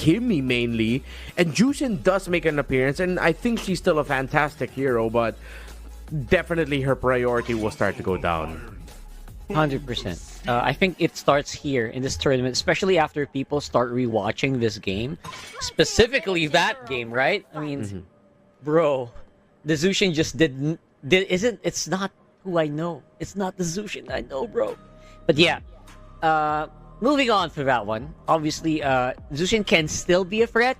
Kimmy mainly, and Jushin does make an appearance, and I think she's still a fantastic hero, but definitely her priority will start to go down. 100%. I think it starts here in this tournament, especially after people start rewatching this game, specifically that game, right? I mean, bro, the Zushin just it's not who I know. It's not the Zushin I know, bro. But yeah, moving on for that one. Obviously, Zushin can still be a threat.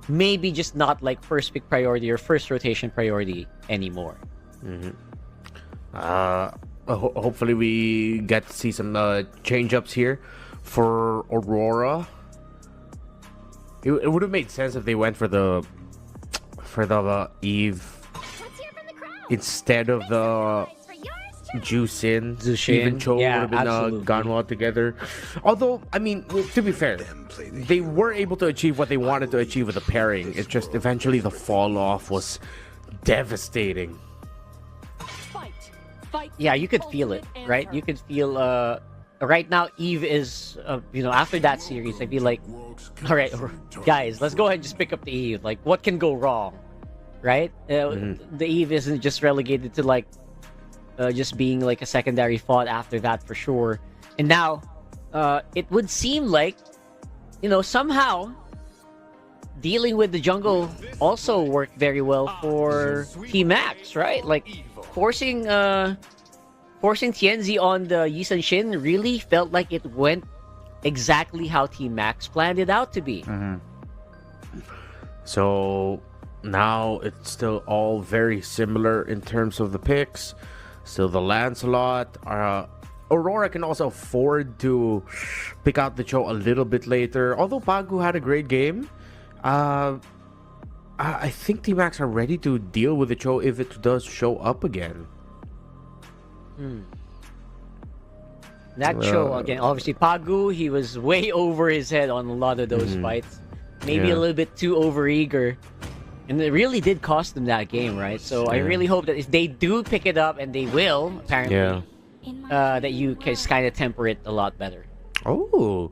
Maybe just not like first pick priority or first rotation priority anymore. Hopefully we get to see some change-ups here for Aurora. It would have made sense if they went for the Eve instead of the Jushin. Even Cho would have been gone well together. Although, I mean, to be fair, they were able to achieve what they wanted to achieve with the pairing. It's just eventually the fall off was devastating. Yeah, you could feel it, right? You could feel right now Eve is after that series, I feel like, all right, guys, let's go ahead and just pick up the Eve. Like, what can go wrong, right? The Eve isn't just relegated to like just being like a secondary thought after that for sure. And now it would seem like somehow dealing with the jungle also worked very well for Team Max, right? Like forcing Tianzi on the Yi Sun Shin really felt like it went exactly how Team Max planned it out to be. So now it's still all very similar in terms of the picks. Still the Lancelot. Aurora can also afford to pick out the Cho a little bit later. Although Pagu had a great game, I think Team Max are ready to deal with the Cho if it does show up again. That Cho again, obviously Pagu, he was way over his head on a lot of those fights. Maybe a little bit too overeager. And it really did cost them that game, right? So I really hope that if they do pick it up, and they will, apparently, that you can kind of temper it a lot better. Oh,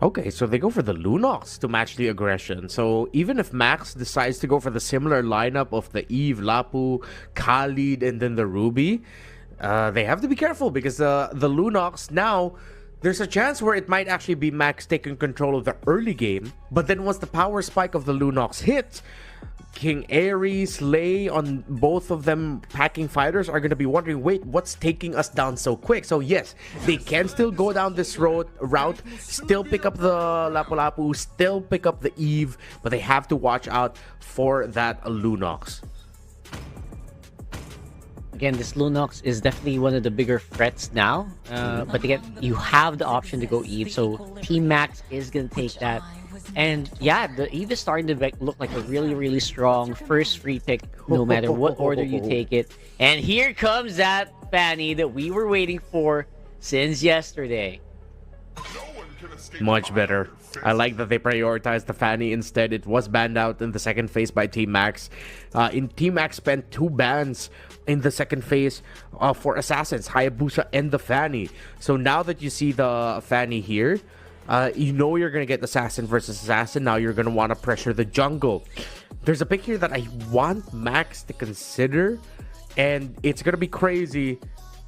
okay. So they go for the Lunox to match the aggression. So even if Max decides to go for the similar lineup of the Eve, Lapu, Khalid, and then the Ruby, they have to be careful because the Lunox now, there's a chance where it might actually be Max taking control of the early game. But then once the power spike of the Lunox hits, King Ares, Lei, on both of them packing fighters are going to be wondering, wait, what's taking us down so quick? So yes, they can still go down this route, still pick up the Lapu-Lapu, still pick up the Eve, but they have to watch out for that Lunox. Again, this Lunox is definitely one of the bigger threats now. But again, you have the option to go Eve, so Team Max is going to take that. And yeah, the Eve is starting to look like a really, really strong first free pick, no matter what order you take it. And here comes that Fanny that we were waiting for since yesterday. Much better. I like that they prioritized the Fanny instead. It was banned out in the second phase by Team Max. Team Max spent 2 bans in the second phase for Assassins, Hayabusa and the Fanny. So now that you see the Fanny here, you know you're going to get Assassin versus Assassin. Now you're going to want to pressure the jungle. There's a pick here that I want Max to consider, and it's going to be crazy.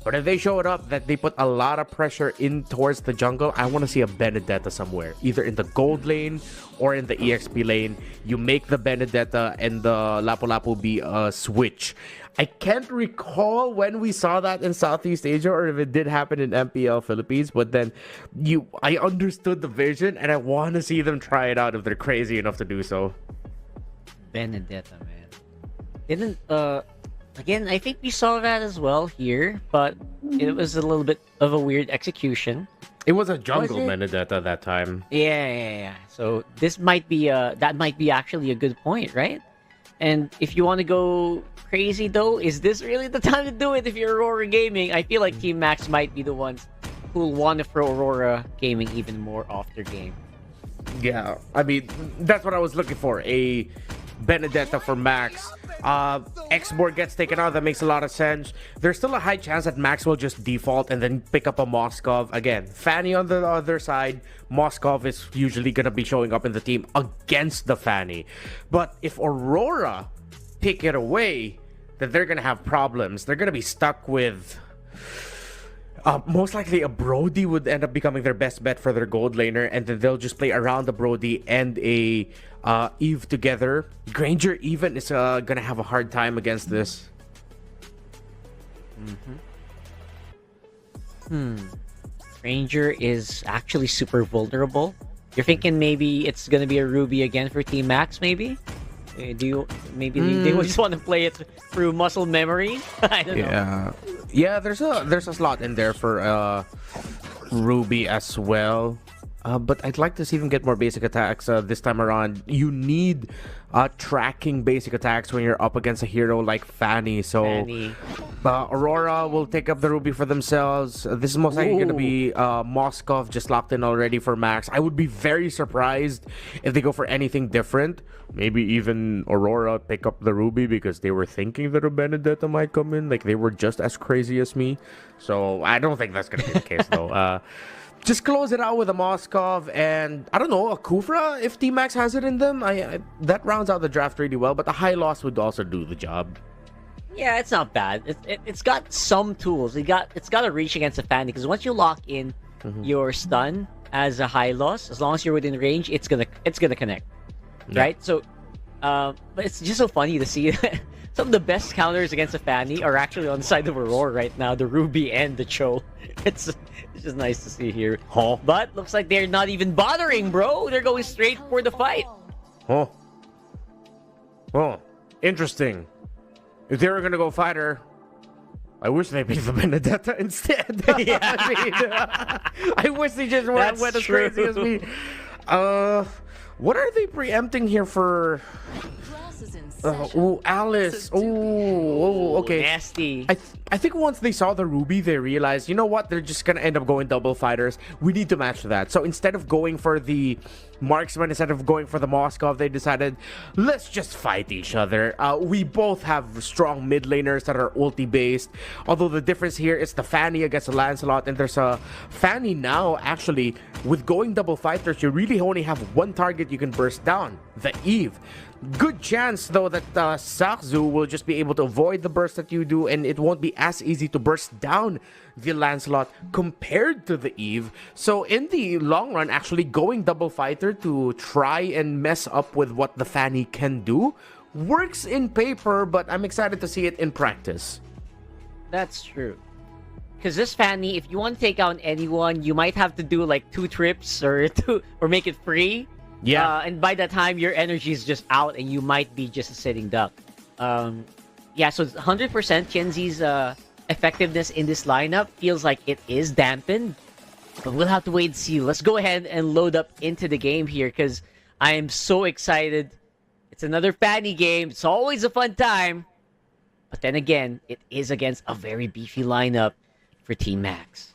But if they show it up that they put a lot of pressure in towards the jungle, I want to see a Benedetta somewhere. Either in the gold lane or in the EXP lane. You make the Benedetta and the Lapu-Lapu be a switch. I can't recall when we saw that in Southeast Asia or if it did happen in MPL Philippines, but then I understood the vision and I want to see them try it out if they're crazy enough to do so. Benedetta, man. Again, I think we saw that as well here, but it was a little bit of a weird execution. It was a jungle Benedetta that time. Yeah. So this might be that might be actually a good point, right? And if you want to go crazy though, is this really the time to do it if you're Aurora Gaming? I feel like Team Max might be the ones who'll want to throw Aurora Gaming even more off their game. Yeah, I mean, that's what I was looking for. A Benedetta for Max. X-Board gets taken out. That makes a lot of sense. There's still a high chance that Max will just default and then pick up a Moskov. Again, Fanny on the other side. Moskov is usually going to be showing up in the team against the Fanny. But if Aurora pick it away, then they're going to have problems. They're going to be stuck with... most likely a Brody would end up becoming their best bet for their gold laner, and then they'll just play around the Brody and a Eve together. Granger even is gonna have a hard time against this. Granger is actually super vulnerable. You're thinking maybe it's gonna be a Ruby again for Team Max, maybe? Do you maybe they just want to play it through muscle memory? I don't know. Yeah. There's a slot in there for Ruby as well. But I'd like to see them get more basic attacks this time around. You need tracking basic attacks when you're up against a hero like Fanny. So Aurora will take up the Ruby for themselves. This is most likely going to be Moskov just locked in already for Max. I would be very surprised if they go for anything different. Maybe even Aurora pick up the Ruby because they were thinking that a Benedetta might come in. Like, they were just as crazy as me. So I don't think that's going to be the case, though. Just close it out with a Moskov and, I don't know, a Kufra if T-Max has it in them. That rounds out the draft really well, but the high loss would also do the job. Yeah, it's not bad. It's got some tools. It's got a reach against a Fanny, because once you lock in your stun as a high loss, as long as you're within range, it's gonna connect, right? So, but it's just so funny to see some of the best counters against a Fanny are actually on the side of Aurora right now, the Ruby and the Cho. It's just nice to see here. But looks like they're not even bothering, bro. They're going straight for the fight. Interesting. If they were gonna go fighter, I wish they picked the Benedetta instead. I wish they just went as crazy as me. What are they preempting here for? Alice. Okay. Nasty. I think once they saw the Ruby, they realized, you know what? They're just gonna end up going double fighters. We need to match that. So instead of going for the marksman, instead of going for the Moskov, they decided, let's just fight each other. We both have strong mid laners that are ulti based. Although the difference here is the Fanny against the Lancelot, and there's a Fanny now. Actually, with going double fighters, you really only have one target you can burst down, the Eve. Good chance, though, that Sakzu will just be able to avoid the burst that you do, and it won't be as easy to burst down the Lancelot compared to the Eve. So in the long run, actually going double fighter to try and mess up with what the Fanny can do works in paper, but I'm excited to see it in practice. That's true. Because this Fanny, if you want to take out anyone, you might have to do like 2 trips or make it free. Yeah. And by that time, your energy is just out and you might be just a sitting duck. Yeah, so 100% Tianzi's effectiveness in this lineup feels like it is dampened. But we'll have to wait and see. Let's go ahead and load up into the game here because I am so excited. It's another Fanny game. It's always a fun time. But then again, it is against a very beefy lineup for Team Max.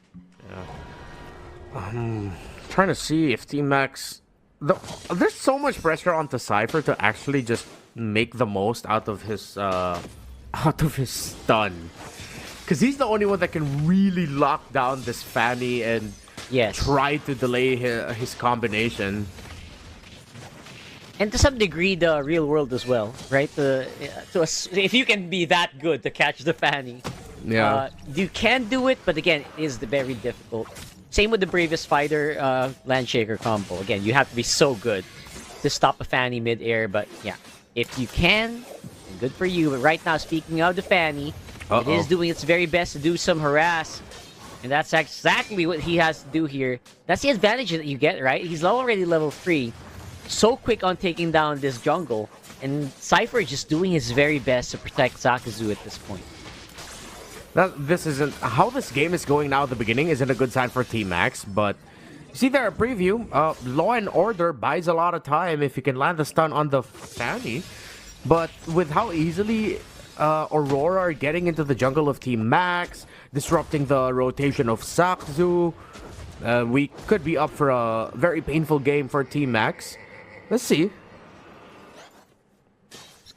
Yeah. Trying to see if Team Max... There's so much pressure onto Cypher to actually just make the most out of his stun, because he's the only one that can really lock down this Fanny and try to delay his combination. And to some degree, the real world as well, right? If you can be that good to catch the Fanny, you can do it, but again, it is very difficult. Same with the Bravest Fighter Landshaker combo. Again, you have to be so good to stop a Fanny mid-air. But yeah, if you can, good for you. But right now, speaking of the Fanny, it is doing its very best to do some harass. And that's exactly what he has to do here. That's the advantage that you get, right? He's already level 3. So quick on taking down this jungle. And Cypher is just doing his very best to protect Sakazu at this point. This isn't how this game is going now at the beginning isn't a good sign for Team Max, but you see there a preview. Law and Order buys a lot of time if you can land the stun on the Fanny, but with how easily Aurora are getting into the jungle of Team Max, disrupting the rotation of Sakzu, we could be up for a very painful game for Team Max. Let's see.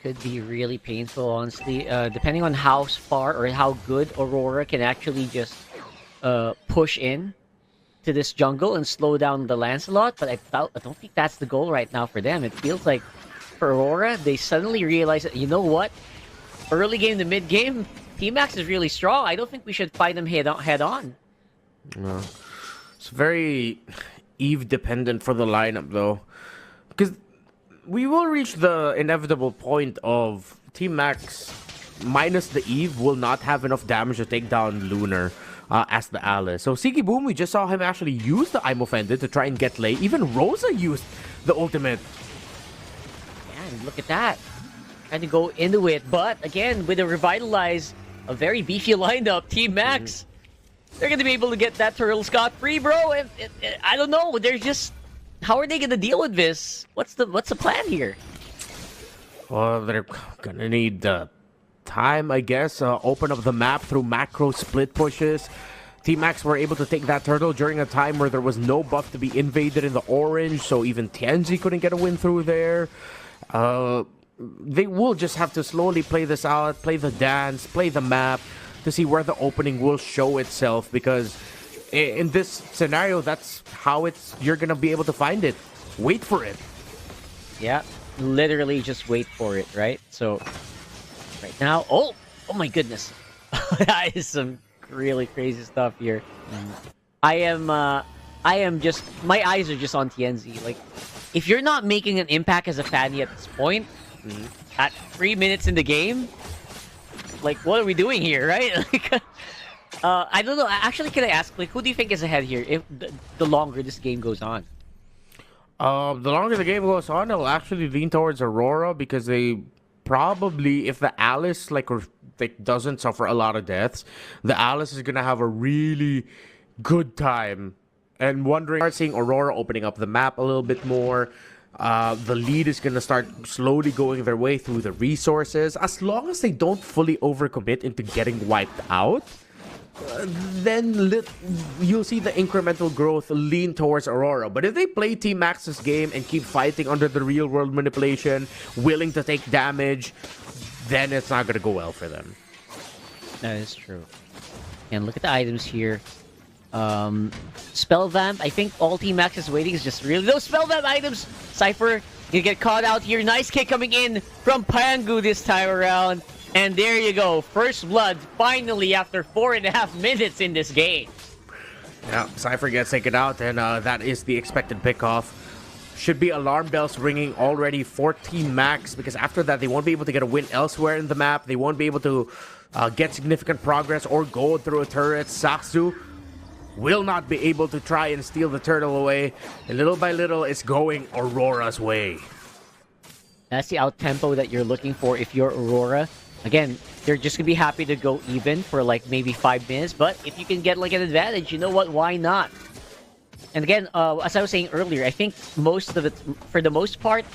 could be really painful, honestly. Depending on how far or how good Aurora can actually just push in to this jungle and slow down the Lancelot, but I don't think that's the goal right now for them. It feels like for Aurora, they suddenly realize that, you know what? Early game to mid game, T-Max is really strong. I don't think we should fight them head on. No. It's very Eve dependent for the lineup though, because we will reach the inevitable point of Team Max minus the Eve will not have enough damage to take down Lunar as the Alice. So Siki Boom, we just saw him actually use the I'm Offended to try and get Lei. Even Rosa used the ultimate. Man, look at that. Trying to go into it, but again, with a revitalized, a very beefy lineup, Team Max, they're going to be able to get that turtle scot-free, bro. I don't know. They're just... How are they going to deal with this? What's the plan here? Well, they're going to need time, I guess. Open up the map through macro split pushes. Team Max were able to take that turtle during a time where there was no buff to be invaded in the orange, so even Tianzi couldn't get a win through there. They will just have to slowly play this out, play the dance, play the map to see where the opening will show itself, because in this scenario, that's how you're gonna be able to find it. Wait for it. Yeah, literally just wait for it, right? So right now, oh my goodness, that is some really crazy stuff here. I am just, my eyes are just on TNZ. Like, if you're not making an impact as a Fanny at this point, at 3 minutes in the game, like, what are we doing here, right? Like, I don't know. Actually, can I ask, like, who do you think is ahead here if the longer this game goes on? The longer the game goes on, it'll actually lean towards Aurora, because they probably, if the Alice like doesn't suffer a lot of deaths, the Alice is gonna have a really good time. And start seeing Aurora opening up the map a little bit more. The lead is going to start slowly going their way through the resources. As long as they don't fully overcommit into getting wiped out, then you'll see the incremental growth lean towards Aurora. But if they play Team Max's game and keep fighting under the real world manipulation, willing to take damage, then it's not going to go well for them. That is true. And look at the items here. Spell Vamp, I think all Team Max is waiting is just really those Spell Vamp items. Cypher, you get caught out here. Nice kick coming in from Pangu this time around. And there you go. First blood, finally, after 4.5 minutes in this game. Yeah, Cypher gets taken out, and that is the expected pickoff. Should be alarm bells ringing already for Team Max, because after that, they won't be able to get a win elsewhere in the map. They won't be able to get significant progress or go through a turret. Saksu will not be able to try and steal the turtle away. And little by little, it's going Aurora's way. That's the out-tempo that you're looking for if you're Aurora. Again, they're just going to be happy to go even for like maybe 5 minutes. But if you can get like an advantage, you know what? Why not? And again, as I was saying earlier, I think most of it, for the most part,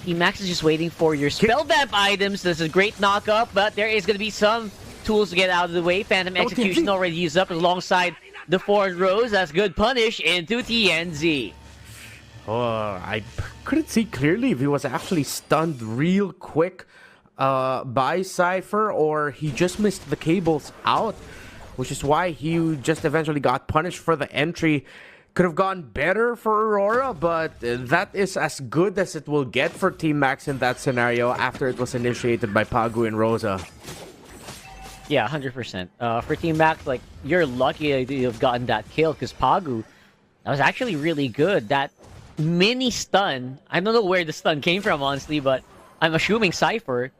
Team Max is just waiting for your Spell Vamp items. This is a great knock-up, but there is going to be some tools to get out of the way. Phantom Execution already used up alongside the forward rows. That's good punish into TNZ. Oh, I couldn't see clearly if he was actually stunned real quick by Cypher, or he just missed the cables out, which is why he just eventually got punished for the entry. Could have gone better for Aurora, but that is as good as it will get for Team Max in that scenario after it was initiated by Pagu and Rosa. Yeah, 100%. For Team Max, like, you're lucky to have gotten that kill, because Pagu, that was actually really good. That mini stun, I don't know where the stun came from, honestly, but I'm assuming Cypher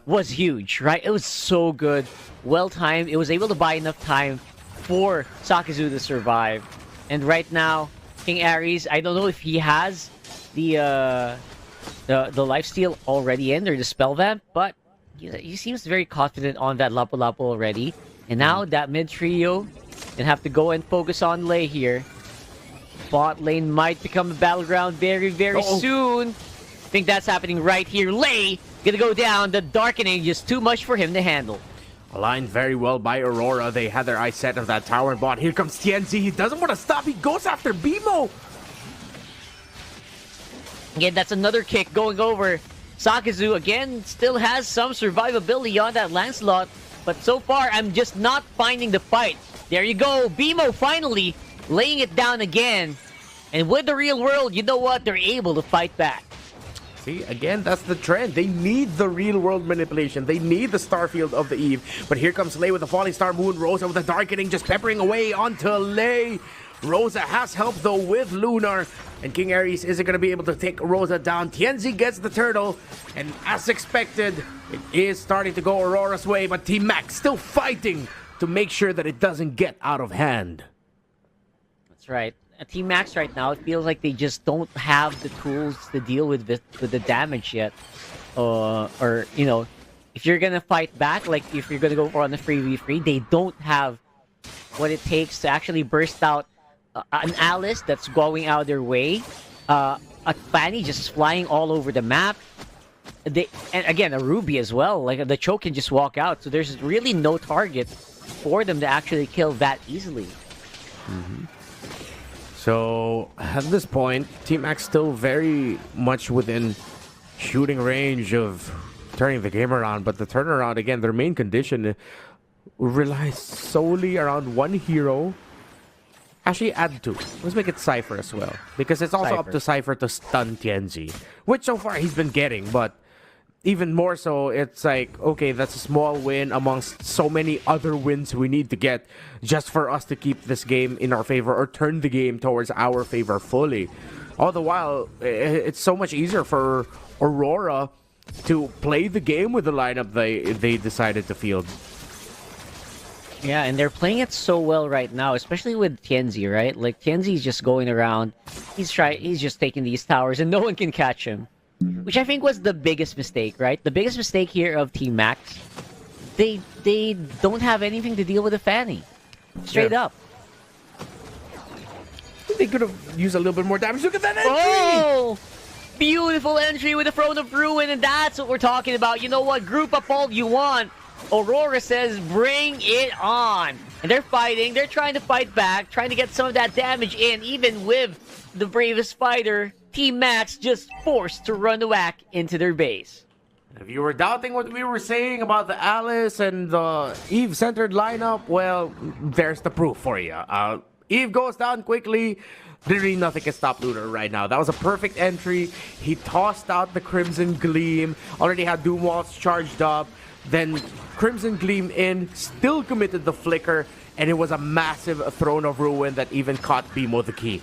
was huge, right? It was so good. Well-timed. It was able to buy enough time for Sakazu to survive. And right now, King Ares, I don't know if he has the lifesteal already in, or the Spell Vamp, but he seems very confident on that Lapu Lapu already. And now that mid trio can have to go and focus on Lei here. Bot lane might become a battleground very, very soon. I think that's happening right here. Lei gonna go down. The Darkening just too much for him to handle. Aligned very well by Aurora. They had their eyes set on that tower and bot. Here comes TNZ. He doesn't want to stop. He goes after BMO. Again, that's another kick going over Sakazu, again, still has some survivability on that Lancelot, but so far, I'm just not finding the fight. There you go, BMO finally laying it down again. And with the real world, you know what? They're able to fight back. See, again, that's the trend. They need the real-world manipulation. They need the Starfield of the Eve. But here comes Lei with the Falling Star Moon. Rosa with the Darkening just peppering away onto Lei. Rosa has help, though, with Lunar. And King Ares isn't going to be able to take Rosa down. Tienzi gets the turtle. And as expected, it is starting to go Aurora's way. But Team Max still fighting to make sure that it doesn't get out of hand. That's right. At Team Max right now, it feels like they just don't have the tools to deal with the damage yet. Or, you know, if you're gonna fight back, like if you're gonna go for on the 3v3, they don't have what it takes to actually burst out an Alice that's going out of their way. A Fanny just flying all over the map. And again, a Ruby as well. Like the choke can just walk out. So there's really no target for them to actually kill that easily. Mm-hmm. So, at this point, Team Max still very much within shooting range of turning the game around. But the turnaround, again, their main condition relies solely around one hero. Actually, add two. Let's make it Cypher as well. Because it's also up to Cypher to stun Tienzi. Which so far he's been getting, but even more so, it's like, okay, that's a small win amongst so many other wins we need to get just for us to keep this game in our favor or turn the game towards our favor fully. All the while, it's so much easier for Aurora to play the game with the lineup they decided to field. Yeah, and they're playing it so well right now, especially with Tienzi, right? Like, Tienzi's just going around, he's just taking these towers and no one can catch him. Which I think was the biggest mistake, right? The biggest mistake here of Team Max, they don't have anything to deal with a Fanny. Straight up. They could have used a little bit more damage. Look at that entry! Oh! Beautiful entry with the Throne of Ruin, and that's what we're talking about. You know what? Group up all you want. Aurora says, bring it on. And they're fighting. They're trying to fight back, trying to get some of that damage in, even with the bravest fighter. Team Max just forced to run whack into their base. If you were doubting what we were saying about the Alice and the Eve-centered lineup, well, there's the proof for you. Eve goes down quickly. Literally nothing can stop Lunar right now. That was a perfect entry. He tossed out the Crimson Gleam. Already had Doom Walls charged up. Then Crimson Gleam in. Still committed the Flicker. And it was a massive Throne of Ruin that even caught BMO the key.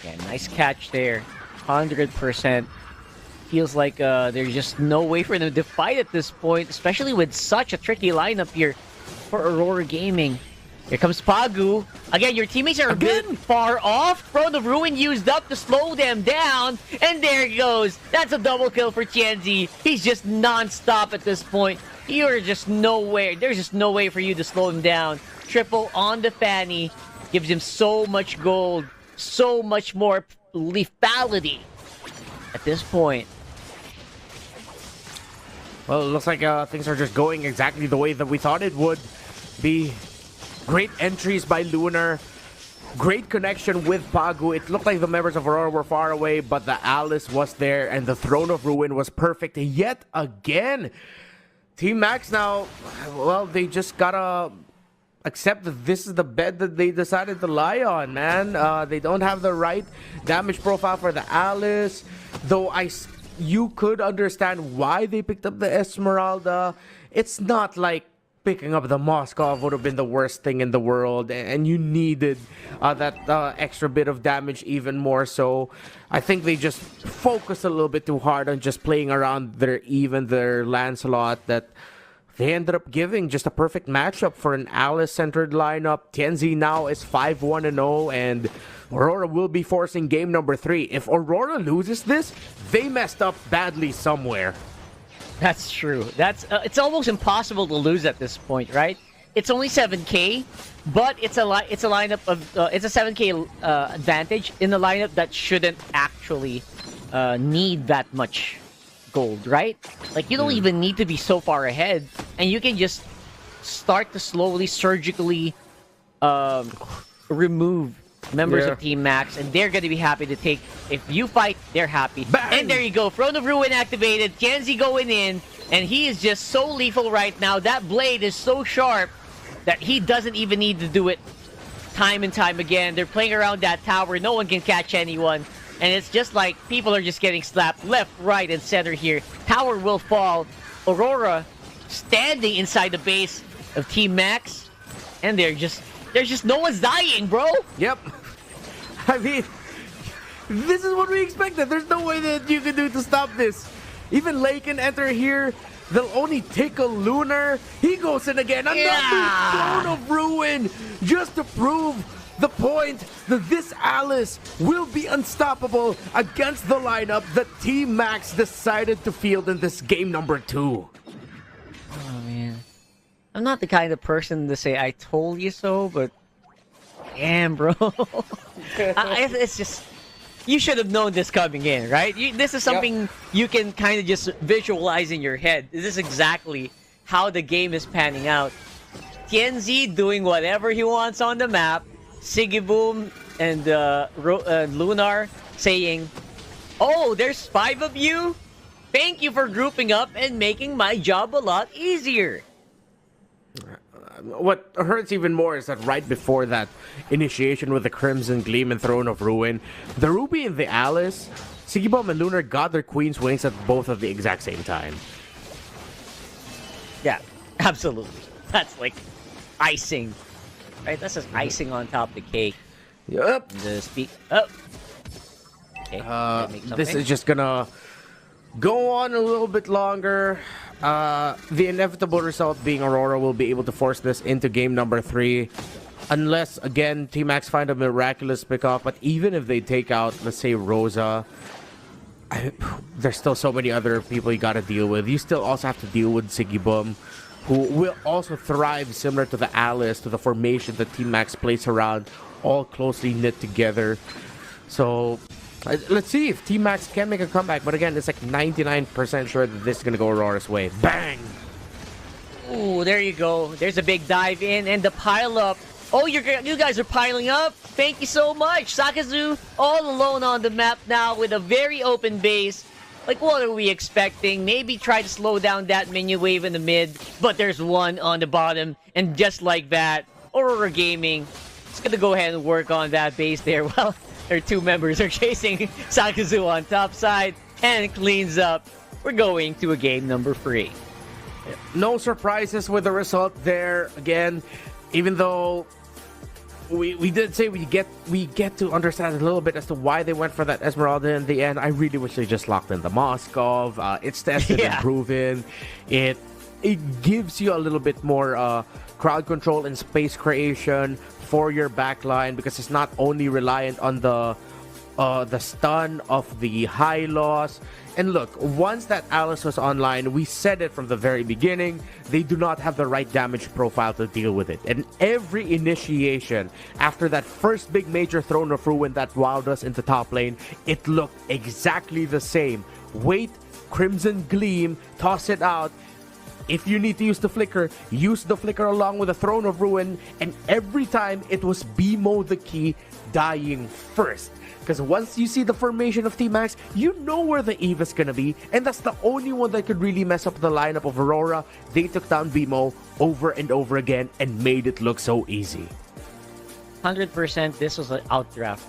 Yeah, nice catch there. 100%. Feels like there's just no way for them to fight at this point, especially with such a tricky lineup here for Aurora Gaming. Here comes Pagu. Again, your teammates are a bit far off. Throne of Ruin used up to slow them down. And there it goes. That's a double kill for Tienzi. He's just non-stop at this point. You're just nowhere. There's just no way for you to slow him down. Triple on the Fanny. Gives him so much gold. So much more lethality at this point. Well, it looks like things are just going exactly the way that we thought it would be. Great entries by Lunar. Great connection with Pagu. It looked like the members of Aurora were far away, but the Alice was there, and the Throne of Ruin was perfect yet again. Team Max now, well, they just gotta accept that this is the bed that they decided to lie on, man. They don't have the right damage profile for the Alice, though you could understand why they picked up the Esmeralda. It's not like picking up the Moskov would have been the worst thing in the world, and you needed that extra bit of damage even more so. I think they just focused a little bit too hard on just playing around their Lancelot, that they ended up giving just a perfect matchup for an Alice-centered lineup. Tienzi now is 5-1-0, and Aurora will be forcing game number 3. If Aurora loses this, they messed up badly somewhere. That's true. It's almost impossible to lose at this point, right? It's only 7k, but it's a lineup of it's a 7k advantage in the lineup that shouldn't actually need that much gold, right? Like, you don't even need to be so far ahead, and you can just start to slowly, surgically remove members Yeah. of Team Max, and they're going to be happy to take. If you fight, they're happy. Bang! And there you go. Throne of Ruin activated. Tianzi going in, and he is just so lethal right now. That blade is so sharp that he doesn't even need to do it time and time again. They're playing around that tower. No one can catch anyone. And it's just like people are just getting slapped left, right, and center here. Tower will fall. Aurora standing inside the base of Team Max. And there's just no one's dying, bro. Yep. I mean, this is what we expected. There's no way that you can do to stop this. Even Lei can enter here. They'll only tickle Lunar. He goes in again. Another Throne of Ruin. Just to prove the point that this Alice will be unstoppable against the lineup that Team Max decided to field in this game number 2. Oh, man. I'm not the kind of person to say I told you so, but damn, bro. It's just, you should have known this coming in, right? This is something you can kind of just visualize in your head. This is exactly how the game is panning out. Tianzi doing whatever he wants on the map. Sigiboom and Lunar saying, "Oh, there's 5 of you? Thank you for grouping up and making my job a lot easier." What hurts even more is that right before that initiation with the Crimson Gleam and Throne of Ruin, the Ruby and the Alice, Sigibom and Lunar got their Queen's Wings at both at the exact same time. Yeah, absolutely. That's like icing. Right? That's just icing on top of the cake. Yep. The speak up. Okay. This is just gonna go on a little bit longer. The inevitable result being Aurora will be able to force this into game number 3. Unless, again, Team Max find a miraculous pick-off. But even if they take out, let's say, Rosa, there's still so many other people you gotta deal with. You still also have to deal with Sigibum, who will also thrive similar to the Alice, to the formation that Team Max plays around, all closely knit together. So let's see if Team Max can make a comeback. But again, it's like 99% sure that this is going to go Aurora's way. Bang! Ooh, there you go. There's a big dive in and the pile up. Oh, you guys are piling up. Thank you so much. Sakazu all alone on the map now with a very open base. Like, what are we expecting? Maybe try to slow down that minion wave in the mid, but there's one on the bottom, and just like that, Aurora Gaming is gonna go ahead and work on that base there. Well, their 2 members are chasing Sakazu on top side, and it cleans up. We're going to a game number 3. No surprises with the result there. Again, even though we did say we get to understand a little bit as to why they went for that Esmeralda in the end. I really wish they just locked in the Moskov. It's tested and proven. It gives you a little bit more crowd control and space creation for your backline, because it's not only reliant on the stun of the high loss. And look, once that Alice was online, we said it from the very beginning, they do not have the right damage profile to deal with it. And every initiation after that first big major Throne of Ruin that wowed us into top lane, it looked exactly the same. Wait, Crimson Gleam, toss it out. If you need to use the Flicker, use the Flicker along with the Throne of Ruin. And every time it was BMO the key, dying first. Because once you see the formation of Team Max, you know where the Eve is going to be. And that's the only one that could really mess up the lineup of Aurora. They took down BMO over and over again and made it look so easy. 100% this was an outdraft.